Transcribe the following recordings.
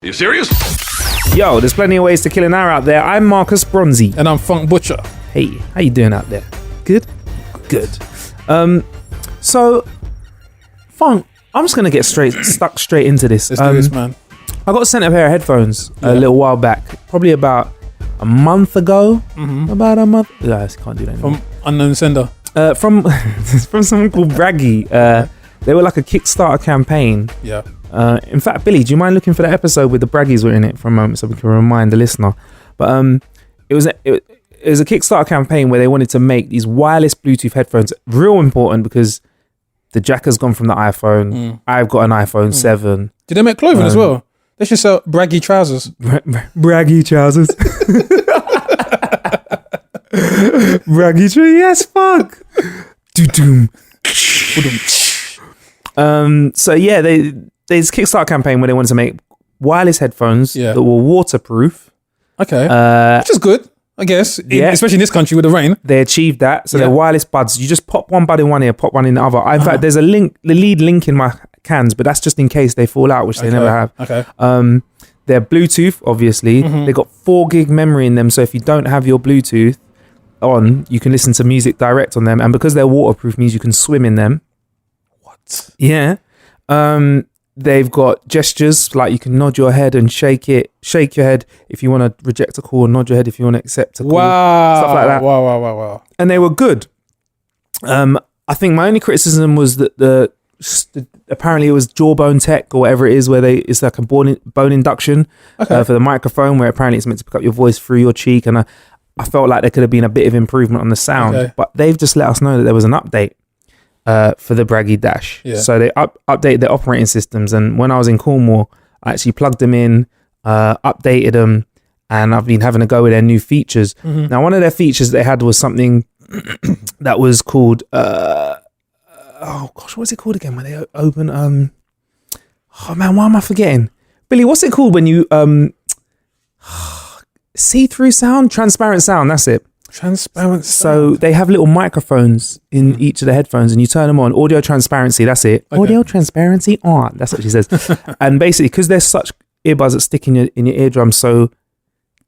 You serious? Yo, there's plenty of ways to kill an hour out there. I'm Marcus Bronzy. And I'm Funk Butcher. Hey, how you doing out there? Good? Good. So, Funk, I'm just going to get stuck straight into this. Let's do this, man. I got sent a pair of headphones a little while back. Probably about a month ago. Mm-hmm. About a month. I can't do that anymore. From unknown sender. From someone called Braggy. They were like a Kickstarter campaign. Yeah. In fact, Billy, do you mind looking for the episode with the Braggies were in it for a moment so we can remind the listener? But it was a Kickstarter campaign where they wanted to make these wireless Bluetooth headphones. Real important because the jack has gone from the iPhone. I've got an iPhone 7. Did they make clothing as well? They should sell Braggy trousers. Braggy trousers. Braggy tree, yes, fuck. Doom. So yeah, there's a Kickstarter campaign where they wanted to make wireless headphones that were waterproof. Okay. Which is good, I guess. Especially in this country with the rain. They achieved that. So they're wireless buds. You just pop one bud in one ear, pop one in the other. In fact, there's a lead link in my cans, but that's just in case they fall out, which they never have. Okay. They're Bluetooth, obviously. They've got 4 gig memory in them. So if you don't have your Bluetooth on, you can listen to music direct on them. And because they're waterproof means you can swim in them. What? Yeah. They've got gestures, like you can nod your head and shake your head if you want to reject a call, and nod your head if you want to accept a call. Wow. Stuff like that. Wow. And they were good. I think my only criticism was that apparently it was Jawbone Tech or whatever it is, where it's like a bone induction for the microphone, where apparently it's meant to pick up your voice through your cheek. And I felt like there could have been a bit of improvement on the sound, but they've just let us know that there was an update for the Braggy Dash. Yeah. So they updated their operating systems, and when I was in Cornwall, I actually plugged them in, updated them, and I've been having a go with their new features. Now, one of their features they had was something that was called what was it called again when they open oh man, why am I forgetting? Billy, what's it called when you see-through sound? Transparent sound, that's it. Transparent sound. So they have little microphones in each of the headphones, and you turn them on. Audio transparency, that's it. Audio transparency on. That's what she says. And basically, because there's such earbuds that stick in your eardrum so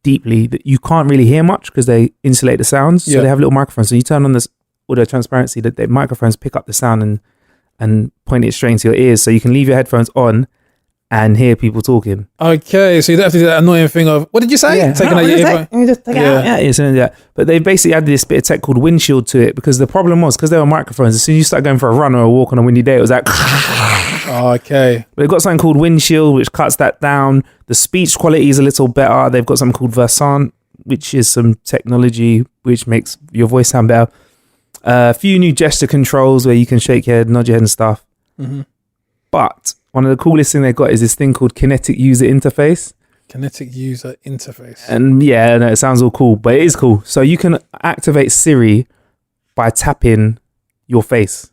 deeply that you can't really hear much because they insulate the sounds. So they have little microphones. So you turn on this audio transparency, that the microphones pick up the sound and point it straight into your ears, so you can leave your headphones on and hear people talking. Okay, so you don't have to do that annoying thing of, what did you say? Yeah. Taking out your earbud. You just take it out. Yeah, something like that. But they basically added this bit of tech called windshield to it, because the problem was, because they were microphones, as soon as you start going for a run or a walk on a windy day, it was like... Okay. But they've got something called windshield, which cuts that down. The speech quality is a little better. They've got something called Versant, which is some technology which makes your voice sound better. A few new gesture controls where you can shake your head, nod your head and stuff. But one of the coolest thing they got is this thing called Kinetic User Interface. Kinetic User Interface. And yeah, no, it sounds all cool, but it is cool. So you can activate Siri by tapping your face.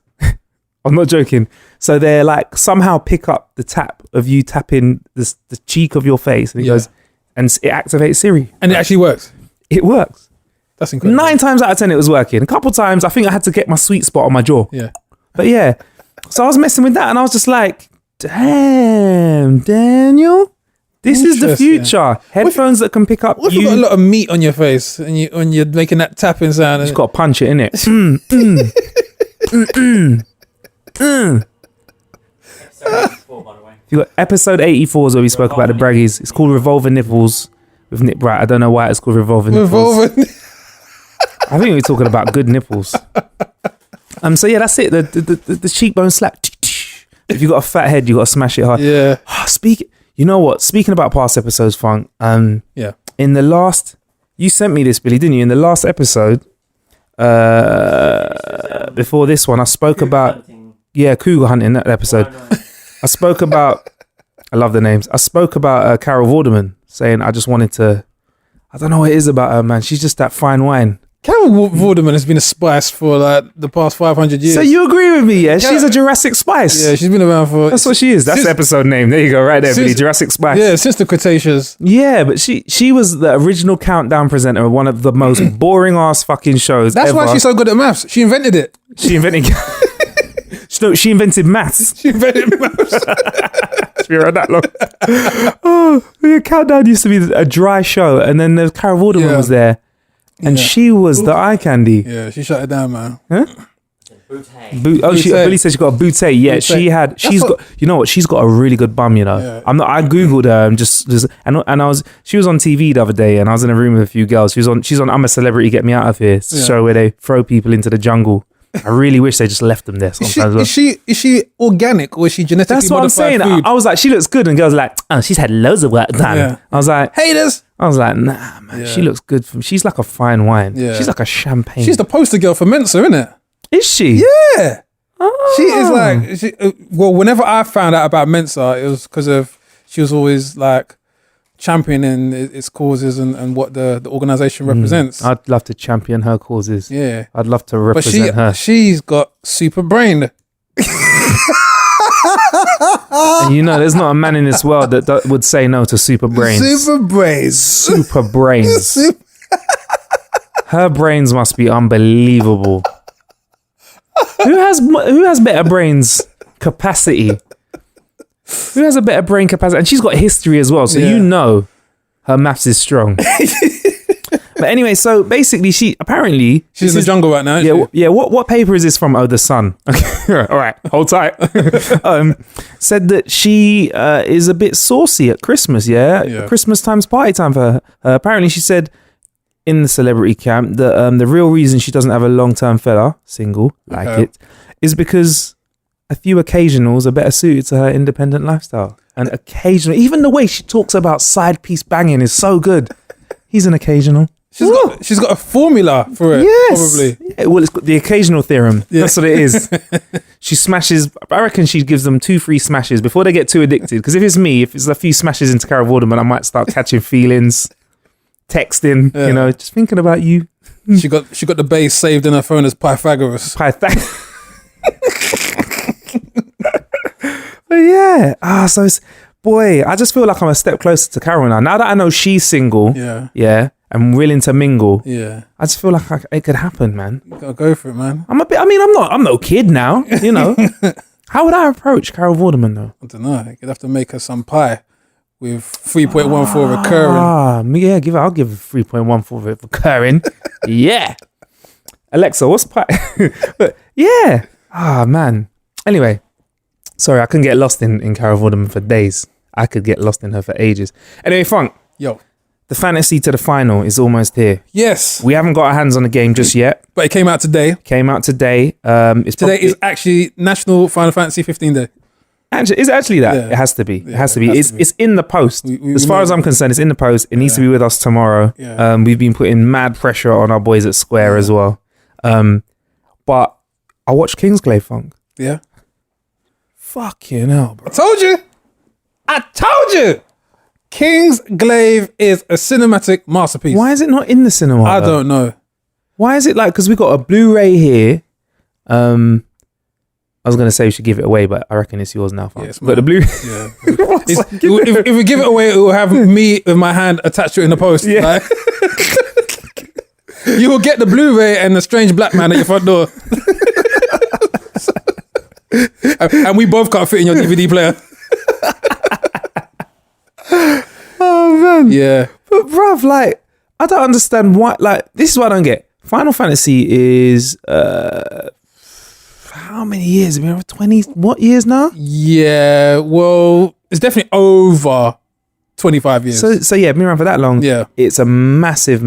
I'm not joking. So they're like, somehow pick up the tap of you tapping the cheek of your face, and it goes, and it activates Siri. And it actually works. It works. That's incredible. 9 times out of 10 it was working. A couple times I think I had to get my sweet spot on my jaw. Yeah. But yeah. So I was messing with that, and I was just like, damn, Daniel, this is the future. Headphones that can pick up What if you've got a lot of meat on your face and when you're making that tapping sound? You just got to punch it, innit? You got episode 84 is where we spoke about the Braggies. It's called Revolver Nipples with Nip Bright. I don't know why it's called Revolver Nipples. I think we're talking about good nipples. So yeah, that's it. The cheekbone slap. If you got a fat head, you got to smash it hard. Yeah. You know what? Speaking about past episodes, Funk. In the last, you sent me this, Billy, didn't you? In the last episode, before this one, I spoke about cougar hunting. That episode, I spoke about. I love the names. I spoke about Carol Vorderman, saying I just wanted to. I don't know what it is about her, man. She's just that fine wine. Carol Vorderman has been a spice for like the past 500 years. So you agree with me, yeah? She's a Jurassic Spice. Yeah, she's been around for... That's what she is. That's the episode name. There you go, right there, Billy. Jurassic Spice. Yeah, since the Cretaceous. Yeah, but she was the original countdown presenter of one of the most boring ass fucking shows That's ever. why she's so good at maths. She invented it. She She invented maths. She invented maths. It's been around that long. Oh, yeah, Countdown used to be a dry show, and then the Carol Vorderman was there, and she was the eye candy. Yeah, she shut it down, man. Huh? Billy said she got a bootay. Yeah, she's got. You know what? She's got a really good bum. You know, Yeah. I googled her and she was on TV the other day, and I was in a room with a few girls. She's on I'm a Celebrity, Get Me Out of Here show where they throw people into the jungle. I really wish they just left them there sometimes. Is she organic or is she genetically That's what I'm saying. food? I was like, she looks good, and girls were like, oh, she's had loads of work done. Yeah. I was like, Haters. nah, man, she looks good. She's like a fine wine. Yeah. She's like a champagne. She's the poster girl for Mensa, isn't it? Is she? Yeah. Oh. She is like, whenever I found out about Mensa, it was because of, she was always like championing its causes and what the organisation represents. I'd love to champion her causes. Yeah. I'd love to represent her. She's got super brain. And you know, there's not a man in this world that would say no to super brains. Super brains. Super brains. Her brains must be unbelievable. Who has better brains capacity? Who has a better brain capacity? And she's got history as well, so you know her maths is strong. But anyway, so basically, she's in the jungle right now. Yeah. What paper is this from? Oh, The Sun. Okay, all right, hold tight. Said that she is a bit saucy at Christmas. Yeah. Christmas time's party time for her. Apparently, she said in the celebrity camp that the real reason she doesn't have a long-term fella, single, it, is because a few occasionals are better suited to her independent lifestyle. And occasional, even the way she talks about side piece banging is so good. He's an occasional. She's got a formula for it. Yes. Probably. Yeah, well, it's got the occasional theorem. Yeah. That's what it is. She smashes. I reckon she gives them 2 free smashes before they get too addicted. Because if it's me, if it's a few smashes into Carol Vorderman, I might start catching feelings, texting. You know, just thinking about you. She got the base saved in her phone as Pythagoras. But yeah. So it's, boy, I just feel like I'm a step closer to Carol now. Now that I know she's single. Yeah. I'm willing to mingle. Yeah. I just feel like it could happen, man. You gotta go for it, man. I'm no kid now, you know. How would I approach Carol Vorderman though? I don't know. You'd have to make her some pie with 3.14 recurring. Yeah, I'll give 3.14 recurring. Yeah. Alexa, what's pie? But yeah. Man. Anyway, sorry, I couldn't get lost in Carol Vorderman for days. I could get lost in her for ages. Anyway, Funk. Yo. The fantasy to the final is almost here. Yes. We haven't got our hands on the game just yet. But it came out today. Today is actually National Final Fantasy 15 Day. Actually, is it actually that? Yeah. It has to be. It has to be. It's in the post. As far as I'm concerned, it's in the post. It needs to be with us tomorrow. Yeah. We've been putting mad pressure on our boys at Square as well. But I watched Kingsglaive, Funk. Yeah. Fucking hell, bro. I told you! Kingsglaive is a cinematic masterpiece. Why is it not in the cinema? I don't know. Why is it like, because we got a Blu-ray here. I was going to say we should give it away, but I reckon it's yours now. Yes, but the Blu-ray. Yeah. If we give it away, it will have me with my hand attached to it in the post. Yeah. Like, you will get the Blu-ray and the strange black man at your front door. And we both can't fit in your DVD player. Oh man. Yeah. But bruv, like, I don't understand why, like, this is what I don't get. Final Fantasy is how many years? I mean, 20 what years now? Yeah, well, it's definitely over 25 years. So yeah, been around for that long. Yeah. It's a massive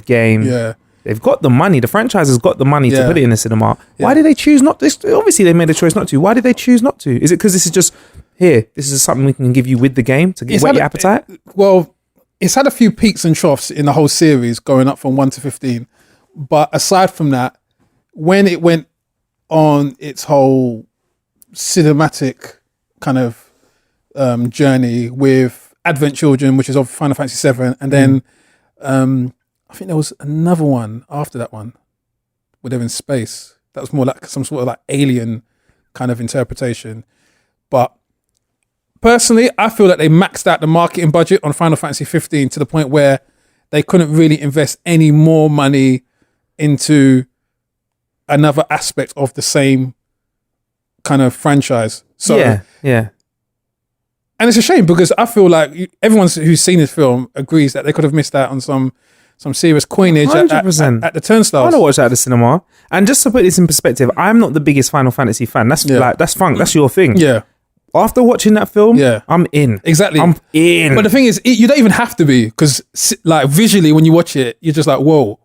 game. Yeah. They've got the money. The franchise has got the money to put it in the cinema. Yeah. Why did they choose not to? Obviously, they made a choice not to. Why did they choose not to? Is it because this is just, here, this is something we can give you with the game to whet your appetite? Well, it's had a few peaks and troughs in the whole series going up from 1 to 15. But aside from that, when it went on its whole cinematic kind of journey with Advent Children, which is of Final Fantasy 7, and then I think there was another one after that one where they're in space. That was more like some sort of like alien kind of interpretation. But personally, I feel that they maxed out the marketing budget on Final Fantasy 15 to the point where they couldn't really invest any more money into another aspect of the same kind of franchise. So yeah. and it's a shame because I feel like everyone who's seen this film agrees that they could have missed out on some serious coinage at the turnstiles. I want to watch that at the cinema. And just to put this in perspective, I'm not the biggest Final Fantasy fan. That's that's Frank. That's your thing. Yeah. After watching that film, I'm in. Exactly. I'm in. But the thing is, you don't even have to be because like visually when you watch it, you're just like, whoa,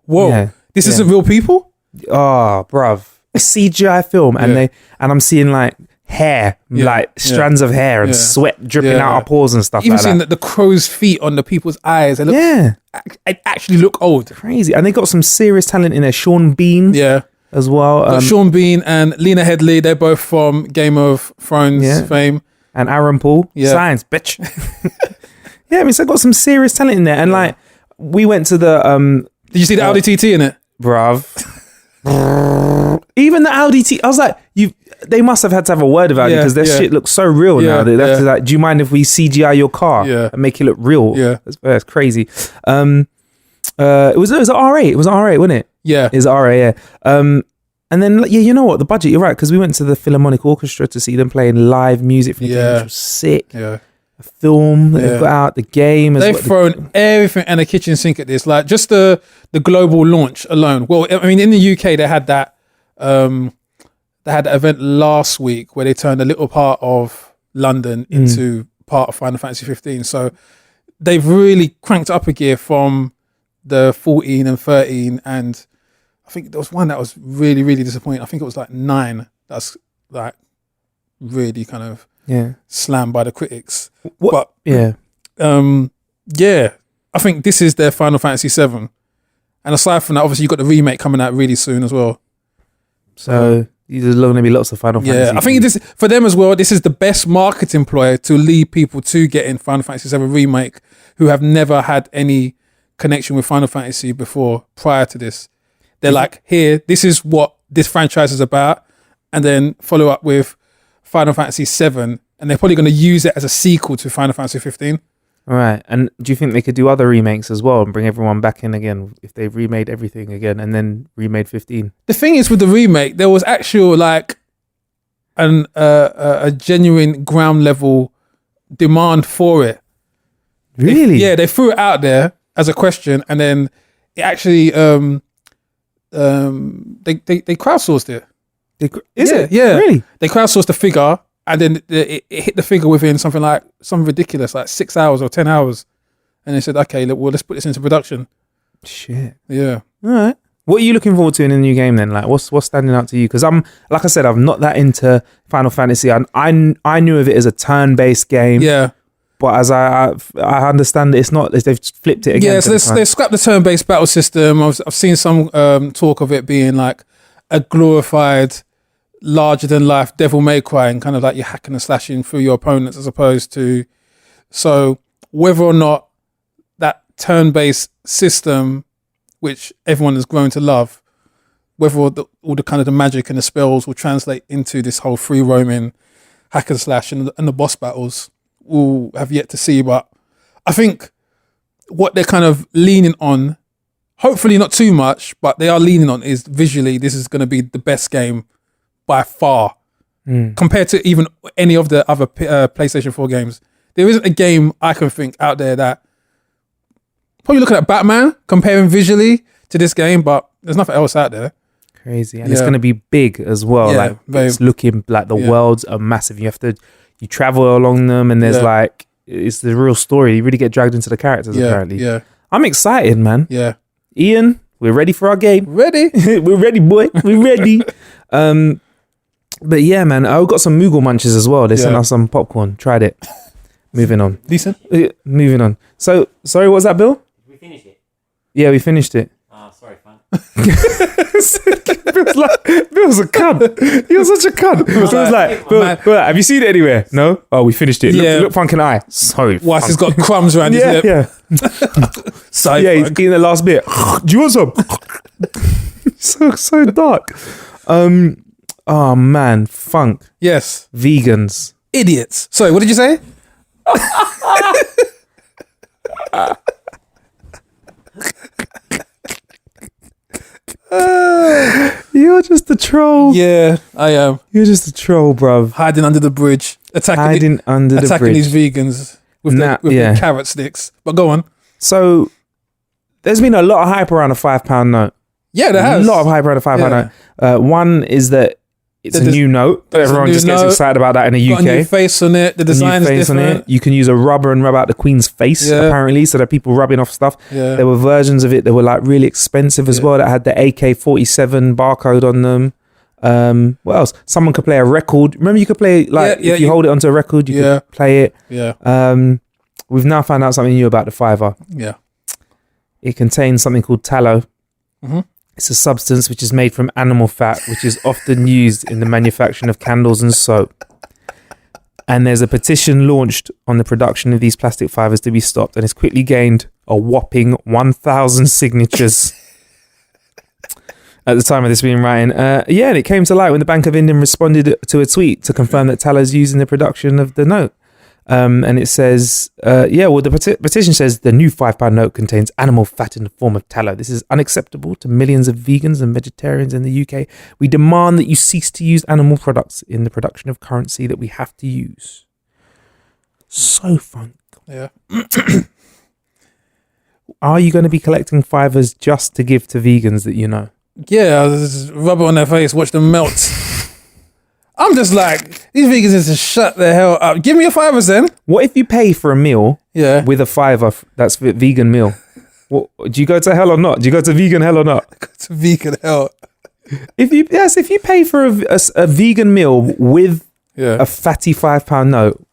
this isn't real people? Oh, bruv. A CGI film and I'm seeing like hair, like strands of hair and sweat dripping out our pores and stuff. Even like seeing that. the crow's feet on the people's eyes, they actually look old. Crazy. And they got some serious talent in there. Sean Bean, as well. Sean Bean and Lena Headey, they're both from Game of Thrones fame. And Aaron Paul, science, bitch. I mean, so got some serious talent in there. And like, we went to the Did you see the Audi TT in it, bruv? Even the Audi TT, I was like, they must have had to have a word about it because their shit looks so real now. They have to like, do you mind if we CGI your car and make it look real? Yeah, that's crazy. It was R8. It was R8, wasn't it? Yeah, it was R8. Yeah. And then you know what? The budget. You're right because we went to the Philharmonic Orchestra to see them playing live music from the game, which was sick. Yeah. A film that they've got out, the game. They've thrown everything and a kitchen sink at this. Like just the global launch alone. Well, I mean, in the UK they had that. They had an event last week where they turned a little part of London into part of Final Fantasy 15. So they've really cranked up a gear from the 14 and 13. And I think there was one that was really, really disappointing. I think it was like 9. That's like really kind of slammed by the critics. But I think this is their Final Fantasy 7. And aside from that, obviously you've got the remake coming out really soon as well. So there's going to be lots of Final Fantasy. Yeah, I think this for them as well. This is the best marketing ploy to lead people to getting Final Fantasy 7 remake who have never had any connection with Final Fantasy before prior to this. They're like, here, this is what this franchise is about, and then follow up with Final Fantasy 7, and they're probably going to use it as a sequel to Final Fantasy 15. All right, and do you think they could do other remakes as well and bring everyone back in again if they remade everything again and then remade 15? The thing is with the remake, there was actual like a genuine ground level demand for it. Really? They threw it out there as a question, and then it actually they crowdsourced it. Is it? Yeah. Really? They crowdsourced the figure, and then it hit the figure within something ridiculous, like 6 hours or 10 hours. And they said, okay, look, well, let's put this into production. Shit. Yeah. All right. What are you looking forward to in the new game then? Like, what's standing out to you? Because I'm not that into Final Fantasy. I knew of it as a turn-based game. Yeah. But as I understand it, it's not. They've flipped it again. Yeah, so they scrapped the turn-based battle system. I've seen some talk of it being like a glorified, larger-than-life Devil May Cry, and kind of like you're hacking and slashing through your opponents as opposed to. So whether or not that turn-based system, which everyone has grown to love, whether all the kind of the magic and the spells will translate into this whole free roaming hack and slash and the boss battles, we'll have yet to see. But I think what they're kind of leaning on, hopefully not too much, but they are leaning on, is visually this is going to be the best game by far compared to even any of the other PlayStation 4 games. There isn't a game I can think out there that, probably looking at Batman, comparing visually to this game, but there's nothing else out there. Crazy. And it's going to be big as well. Yeah, like it's looking like the worlds are massive. You travel along them, and there's like, it's the real story. You really get dragged into the characters apparently. Yeah. I'm excited, man. Yeah. Ian, we're ready for our game. Ready? We're ready, boy. We're ready. But yeah, man, I got some Moogle munches as well. They sent us some popcorn. Tried it. Moving on. Decent. Moving on. So, sorry, what was that, Bill? We finished it. Yeah, we finished it. Sorry, fam. Bill's a cunt. He was such a cunt. Bill's like, Bill, have you seen it anywhere? No? Oh, we finished it. Look Funk and I. Sorry. Whilst he's got crumbs around his lip. Yeah. He's eating the last bit. Do you want some? so dark. Oh man, Funk. Yes. Vegans. Idiots. Sorry, what did you say? You're just just a troll. Yeah, I am. You're just a troll, bruv. Hiding under the bridge. Attacking bridge. these vegans with their carrot sticks. But go on. So there's been a lot of hype around a £5 note. Yeah, there has. A lot of hype around a £5 note. One is that it's a new note. Everyone just gets excited about that in the UK. Got a new face on it. The design is different. You can use a rubber and rub out the Queen's face, apparently. So there are people rubbing off stuff. Yeah. There were versions of it that were like really expensive as well, that had the AK-47 barcode on them. What else? Someone could play a record. Remember, you could play if you hold it onto a record, you could play it. Yeah. We've now found out something new about the fiver. Yeah. It contains something called tallow. Mm-hmm. It's a substance which is made from animal fat, which is often used in the manufacturing of candles and soap. And there's a petition launched on the production of these plastic fibers to be stopped, and it's quickly gained a whopping 1,000 signatures. At the time of this being written. And it came to light when the Bank of England responded to a tweet to confirm that tallow is used in the production of the note. And it says, the petition says the new £5 note contains animal fat in the form of tallow. This is unacceptable to millions of vegans and vegetarians in the UK. We demand that you cease to use animal products in the production of currency that we have to use. So funk. Yeah. Are you going to be collecting fivers just to give to vegans that you know? Yeah, just rub it on their face, watch them melt. I'm just like, these vegans need to shut the hell up. Give me your fivers then. What if you pay for a meal with a fiver that's a vegan meal? What, do you go to hell or not? Do you go to vegan hell or not? Go to vegan hell. If you pay for a vegan meal with a fatty £5 note,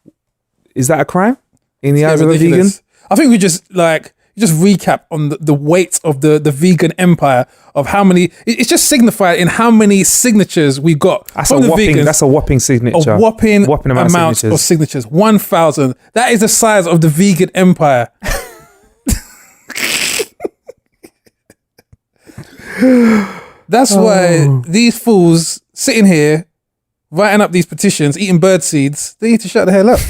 is that a crime in the eyes of a vegan? I think we just recap on the weight of the vegan empire of how many. It's just signified in how many signatures we got from the vegans. That's a whopping signature. A whopping amount of signatures. 1,000. That is the size of the vegan empire. That's why these fools sitting here writing up these petitions, eating bird seeds, they need to shut the hell up.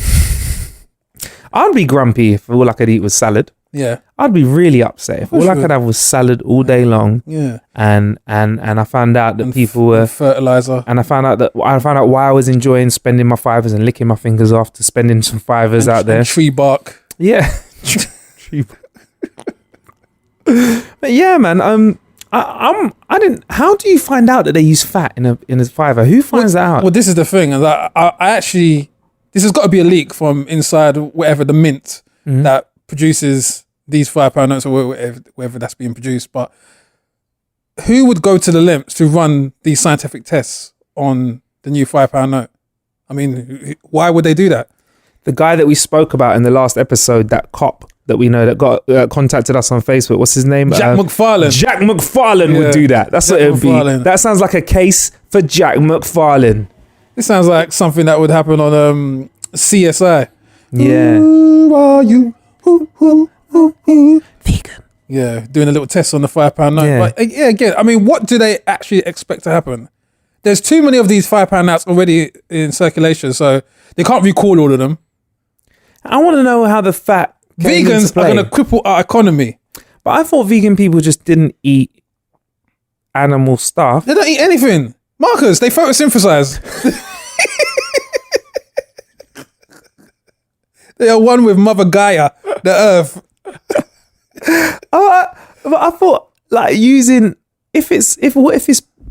I'd be grumpy if all I could eat was salad. Yeah. I'd be really upset if all I could have was salad all day long. Yeah. And I found out that people were fertilizer. And I found out why I was enjoying spending my fivers and licking my fingers after spending some fivers out there. And tree bark. Yeah. Tree bark. But yeah, man, I didn't. How do you find out that they use fat in a fiver? Who finds that out? Well, this is the thing. I actually, this has got to be a leak from inside whatever the mint that produces these £5 notes or wherever that's being produced. But who would go to the lengths to run these scientific tests on the new £5 note? I mean, why would they do that? The guy that we spoke about in the last episode, that cop that we know that got contacted us on Facebook. What's his name? Jack McFarlane. Jack McFarlane would do that. That's Jack what it would be. That sounds like a case for Jack McFarlane. This sounds like something that would happen on CSI. Yeah. Who are you? Who? Vegan. Yeah, doing a little test on the £5 note. Yeah. But again, I mean, what do they actually expect to happen? There's too many of these £5 notes already in circulation, so they can't recall all of them. I want to know how the fat vegans are going to cripple our economy. But I thought vegan people just didn't eat animal stuff. They don't eat anything. Marcus, they photosynthesize. They are one with Mother Gaia, the earth. But I thought, like, using if it's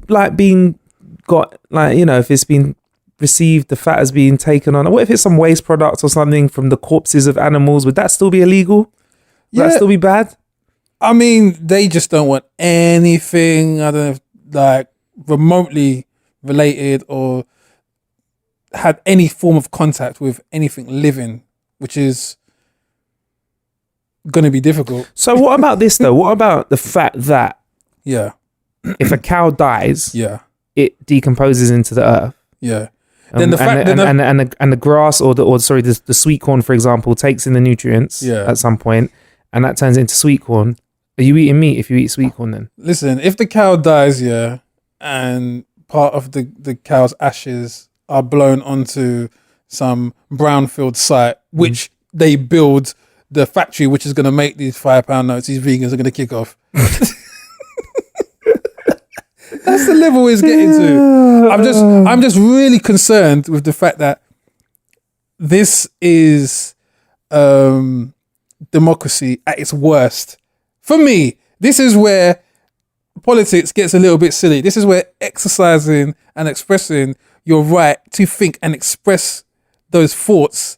like being got, like, you know, if it's been received, the fat has been taken on. What if it's some waste products or something from the corpses of animals? Would that still be illegal? Would that still be bad? I mean, they just don't want anything, I don't know, like remotely related or had any form of contact with anything living, which is going to be difficult. So what about this though? What about the fact that if a cow dies, it decomposes into the earth? Yeah. Then the fact and the grass or the sweet corn, for example, takes in the nutrients at some point, and that turns into sweet corn. Are you eating meat if you eat sweet corn then? Listen, if the cow dies, and part of the cow's ashes are blown onto some brownfield site, which they build the factory which is going to make these £5 notes, these vegans are going to kick off. That's the level it's getting to. I'm just really concerned with the fact that this is democracy at its worst. For me, this is where politics gets a little bit silly. This is where exercising and expressing your right to think and express those thoughts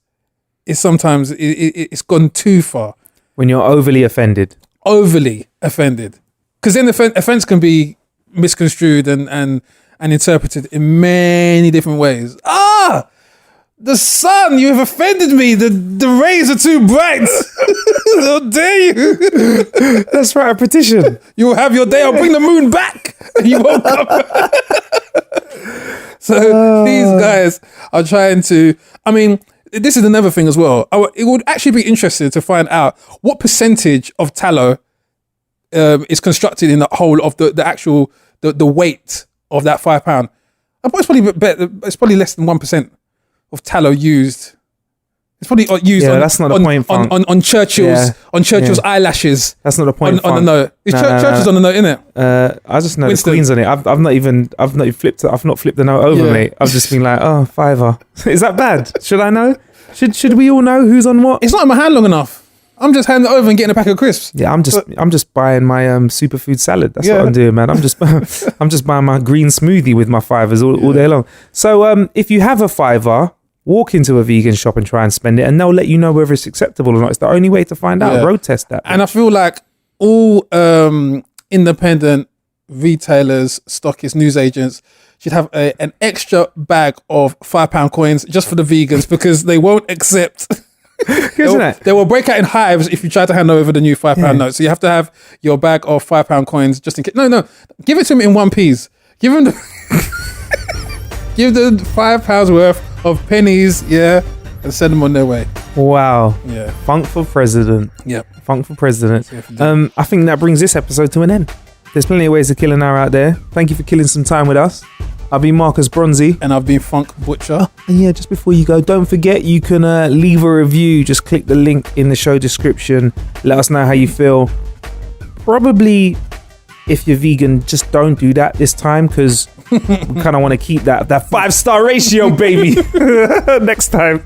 is sometimes it's gone too far. When you're overly offended. Because then the offense can be misconstrued and interpreted in many different ways. The sun, you have offended me. The rays are too bright. How dare you? Let's write a petition. You will have your day. I'll bring the moon back. And you won't come back. So these guys are trying to, I mean, this is another thing as well. It would actually be interesting to find out what percentage of tallow is constructed in the whole of the actual, the weight of that £5. It's probably less than 1% of tallow used. It's probably used that's not the point, on Churchill's eyelashes. That's not the point. On the note. Churchill's on the note, innit? I just know Winston. the Queen's on it. I've not flipped the note over, mate. I've just been like, £5. Is that bad? Should I know? Should we all know who's on what? It's not in my hand long enough. I'm just handing it over and getting a pack of crisps. Yeah, I'm just buying my superfood salad. That's what I'm doing, man. I'm just buying my green smoothie with my fivers all day long. So if you have a £5, walk into a vegan shop and try and spend it, and they'll let you know whether it's acceptable or not. It's the only way to find out. Road test that. And I feel like all independent retailers, stockists, newsagents should have an extra bag of £5 coins just for the vegans, because they won't accept. They will break out in hives if you try to hand over the new £5 note. So you have to have your bag of £5 coins just in case. No, give it to them in one piece. Give them give them £5 worth of pennies, and send them on their way. Wow. Yeah. Funk for president. Yep. Funk for president. I think that brings this episode to an end. There's plenty of ways to kill an hour out there. Thank you for killing some time with us. I've been Marcus Bronzy. And I've been Funk Butcher. And just before you go, don't forget you can leave a review. Just click the link in the show description. Let us know how you feel. Probably, if you're vegan, just don't do that this time, because we kind of want to keep that 5-star ratio, baby. Next time.